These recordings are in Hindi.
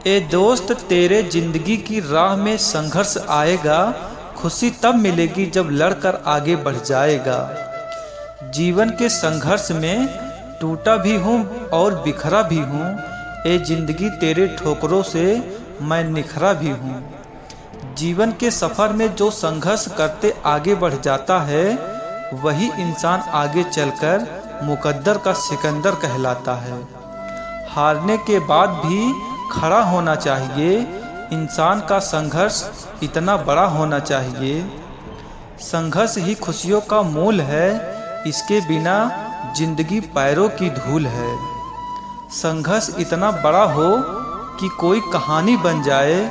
ए दोस्त, तेरे जिंदगी की राह में संघर्ष आएगा। खुशी तब मिलेगी जब लड़कर आगे बढ़ जाएगा। जीवन के संघर्ष में टूटा भी हूँ और बिखरा भी हूँ। ए जिंदगी, तेरे ठोकरों से मैं निखरा भी हूँ। जीवन के सफ़र में जो संघर्ष करते आगे बढ़ जाता है, वही इंसान आगे चलकर मुकद्दर का सिकंदर कहलाता है। हारने के बाद भी खड़ा होना चाहिए। इंसान का संघर्ष इतना बड़ा होना चाहिए। संघर्ष ही खुशियों का मूल है, इसके बिना जिंदगी पैरों की धूल है। संघर्ष इतना बड़ा हो कि कोई कहानी बन जाए।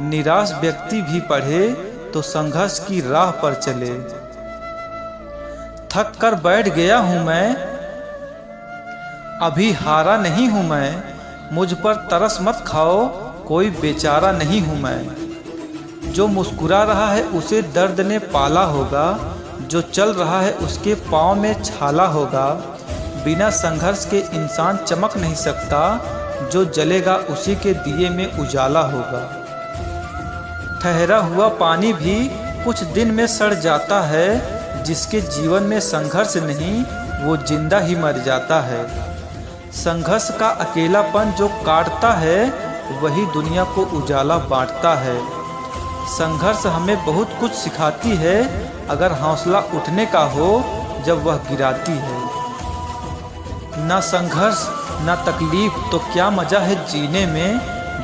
निराश व्यक्ति भी पढ़े तो संघर्ष की राह पर चले। थक कर बैठ गया हूँ मैं, अभी हारा नहीं हूँ मैं। मुझ पर तरस मत खाओ, कोई बेचारा नहीं हूँ मैं। जो मुस्कुरा रहा है उसे दर्द ने पाला होगा, जो चल रहा है उसके पाँव में छाला होगा। बिना संघर्ष के इंसान चमक नहीं सकता, जो जलेगा उसी के दिए में उजाला होगा। ठहरा हुआ पानी भी कुछ दिन में सड़ जाता है, जिसके जीवन में संघर्ष नहीं वो जिंदा ही मर जाता है। संघर्ष का अकेलापन जो काटता है, वही दुनिया को उजाला बांटता है। संघर्ष हमें बहुत कुछ सिखाती है, अगर हौसला उठने का हो जब वह गिराती है। ना संघर्ष ना तकलीफ तो क्या मज़ा है जीने में।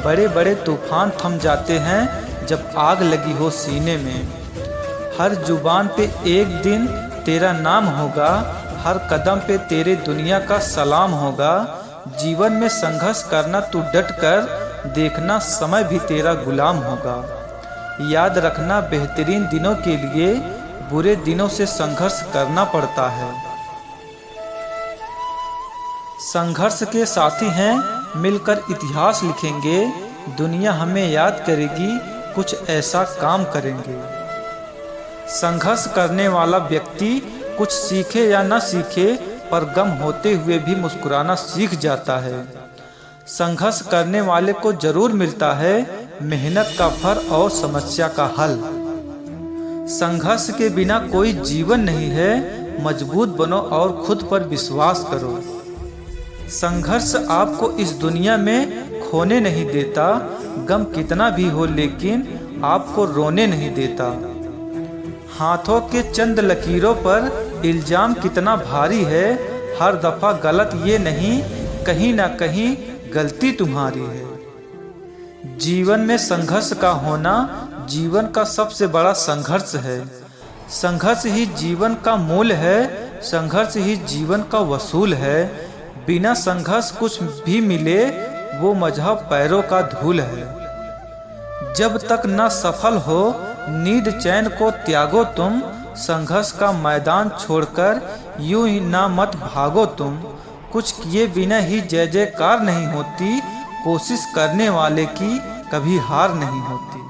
बड़े बड़े तूफान थम जाते हैं जब आग लगी हो सीने में। हर जुबान पे एक दिन तेरा नाम होगा, हर कदम पे तेरे दुनिया का सलाम होगा। जीवन में संघर्ष करना तू डट कर, देखना समय भी तेरा गुलाम होगा। याद रखना बेहतरीन दिनों के लिए बुरे दिनों से संघर्ष करना पड़ता है। संघर्ष के साथी हैं, मिलकर इतिहास लिखेंगे। दुनिया हमें याद करेगी, कुछ ऐसा काम करेंगे। संघर्ष करने वाला व्यक्ति कुछ सीखे या न सीखे, पर गम होते हुए भी मुस्कुराना सीख जाता है। संघर्ष करने वाले को जरूर मिलता है मेहनत का फल और समस्या का हल। संघर्ष के बिना कोई जीवन नहीं है, मजबूत बनो और खुद पर विश्वास करो। संघर्ष आपको इस दुनिया में खोने नहीं देता, गम कितना भी हो लेकिन आपको रोने नहीं देता। हाथों के चंद लकीरों पर इल्जाम कितना भारी है, हर दफा गलत ये नहीं, कहीं ना कहीं गलती तुम्हारी है। जीवन में संघर्ष का होना जीवन का सबसे बड़ा संघर्ष है। संघर्ष ही जीवन का मूल है, संघर्ष ही जीवन का वसूल है। बिना संघर्ष कुछ भी मिले वो मजहब पैरों का धूल है। जब तक न सफल हो नींद चैन को त्यागो तुम, संघर्ष का मैदान छोड़कर यूं ही ना मत भागो तुम। कुछ किए बिना ही जय जयकार नहीं होती, कोशिश करने वाले की कभी हार नहीं होती।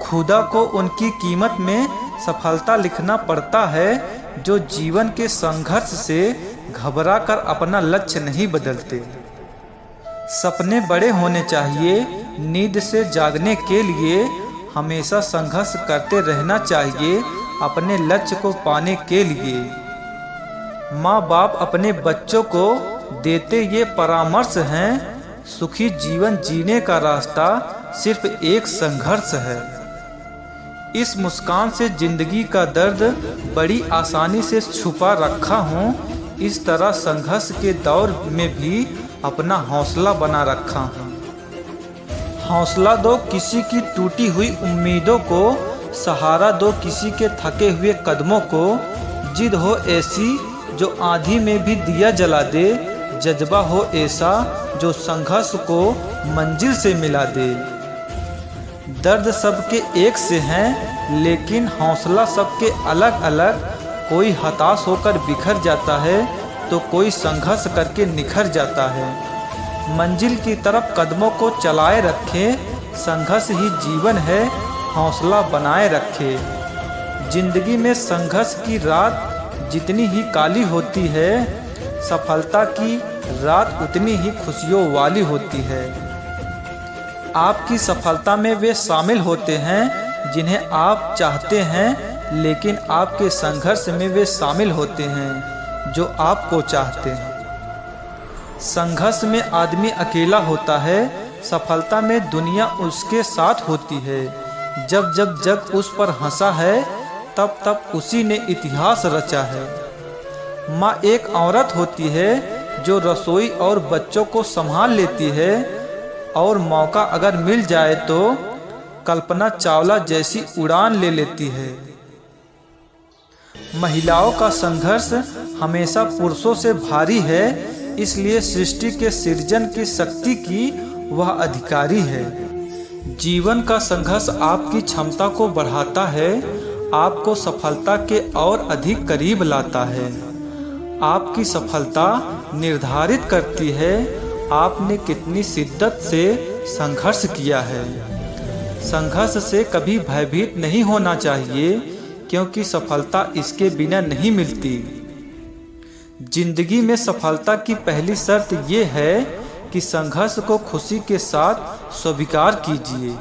खुदा को उनकी कीमत में सफलता लिखना पड़ता है, जो जीवन के संघर्ष से घबरा कर अपना लक्ष्य नहीं बदलते। सपने बड़े होने चाहिए, नींद से जागने के लिए हमेशा संघर्ष करते रहना चाहिए अपने लक्ष्य को पाने के लिए। माँ बाप अपने बच्चों को देते ये परामर्श हैं, सुखी जीवन जीने का रास्ता सिर्फ एक संघर्ष है। इस मुस्कान से जिंदगी का दर्द बड़ी आसानी से छुपा रखा हूँ, इस तरह संघर्ष के दौर में भी अपना हौसला बना रखा हूँ। हौसला दो किसी की टूटी हुई उम्मीदों को, सहारा दो किसी के थके हुए कदमों को। जिद हो ऐसी जो आंधी में भी दिया जला दे, जज्बा हो ऐसा जो संघर्ष को मंजिल से मिला दे। दर्द सबके एक से हैं, लेकिन हौसला सबके अलग अलग। कोई हताश होकर बिखर जाता है तो कोई संघर्ष करके निखर जाता है। मंजिल की तरफ कदमों को चलाए रखे, संघर्ष ही जीवन है, हौसला बनाए रखे। जिंदगी में संघर्ष की रात जितनी ही काली होती है, सफलता की रात उतनी ही खुशियों वाली होती है। आपकी सफलता में वे शामिल होते हैं जिन्हें आप चाहते हैं, लेकिन आपके संघर्ष में वे शामिल होते हैं जो आपको चाहते हैं। संघर्ष में आदमी अकेला होता है, सफलता में दुनिया उसके साथ होती है। जब जब जग उस पर हंसा है, तब तब उसी ने इतिहास रचा है। माँ एक औरत होती है जो रसोई और बच्चों को संभाल लेती है, और मौका अगर मिल जाए तो कल्पना चावला जैसी उड़ान ले लेती है। महिलाओं का संघर्ष हमेशा पुरुषों से भारी है, इसलिए सृष्टि के सृजन की शक्ति की वह अधिकारी है। जीवन का संघर्ष आपकी क्षमता को बढ़ाता है, आपको सफलता के और अधिक करीब लाता है। आपकी सफलता निर्धारित करती है आपने कितनी शिद्दत से संघर्ष किया है। संघर्ष से कभी भयभीत नहीं होना चाहिए, क्योंकि सफलता इसके बिना नहीं मिलती। जिंदगी में सफलता की पहली शर्त ये है कि संघर्ष को खुशी के साथ स्वीकार कीजिए।